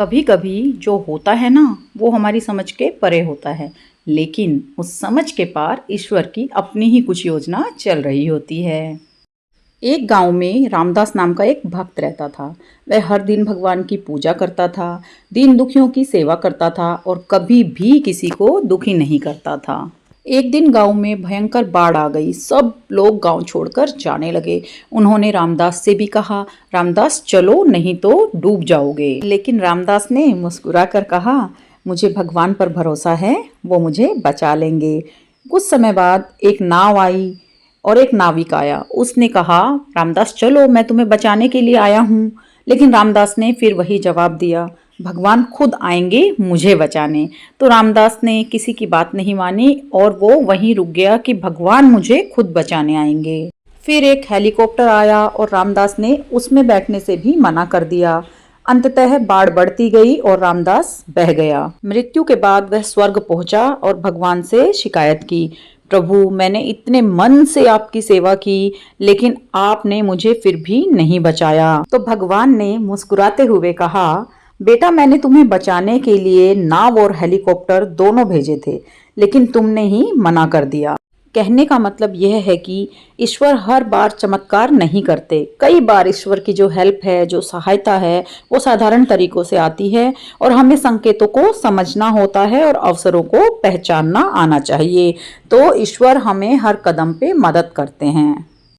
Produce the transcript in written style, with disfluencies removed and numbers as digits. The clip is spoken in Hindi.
कभी कभी जो होता है ना, वो हमारी समझ के परे होता है। लेकिन उस समझ के पार ईश्वर की अपनी ही कुछ योजना चल रही होती है। एक गांव में रामदास नाम का एक भक्त रहता था। वह हर दिन भगवान की पूजा करता था, दीन दुखियों की सेवा करता था और कभी भी किसी को दुखी नहीं करता था। एक दिन गांव में भयंकर बाढ़ आ गई। सब लोग गांव छोड़कर जाने लगे। उन्होंने रामदास से भी कहा, रामदास चलो नहीं तो डूब जाओगे। लेकिन रामदास ने मुस्कुरा कर कहा, मुझे भगवान पर भरोसा है, वो मुझे बचा लेंगे। कुछ समय बाद एक नाव आई और एक नाविक आया। उसने कहा, रामदास चलो, मैं तुम्हें बचाने के लिए आया हूँ। लेकिन रामदास ने फिर वही जवाब दिया, भगवान खुद आएंगे मुझे बचाने। तो रामदास ने किसी की बात नहीं मानी और वो वहीं रुक गया कि भगवान मुझे खुद बचाने आएंगे। फिर एक हेलीकॉप्टर आया और रामदास ने उसमें बैठने से भी मना कर दिया। अंततः बाढ़ बढ़ती गई और रामदास बह गया। मृत्यु के बाद वह स्वर्ग पहुंचा और भगवान से शिकायत की, प्रभु मैंने इतने मन से आपकी सेवा की, लेकिन आपने मुझे फिर भी नहीं बचाया। तो भगवान ने मुस्कुराते हुए कहा, बेटा मैंने तुम्हें बचाने के लिए नाव और हेलीकॉप्टर दोनों भेजे थे, लेकिन तुमने ही मना कर दिया। कहने का मतलब यह है कि ईश्वर हर बार चमत्कार नहीं करते। कई बार ईश्वर की जो हेल्प है, जो सहायता है, वो साधारण तरीकों से आती है और हमें संकेतों को समझना होता है और अवसरों को पहचानना आना चाहिए। तो ईश्वर हमें हर कदम पे मदद करते हैं।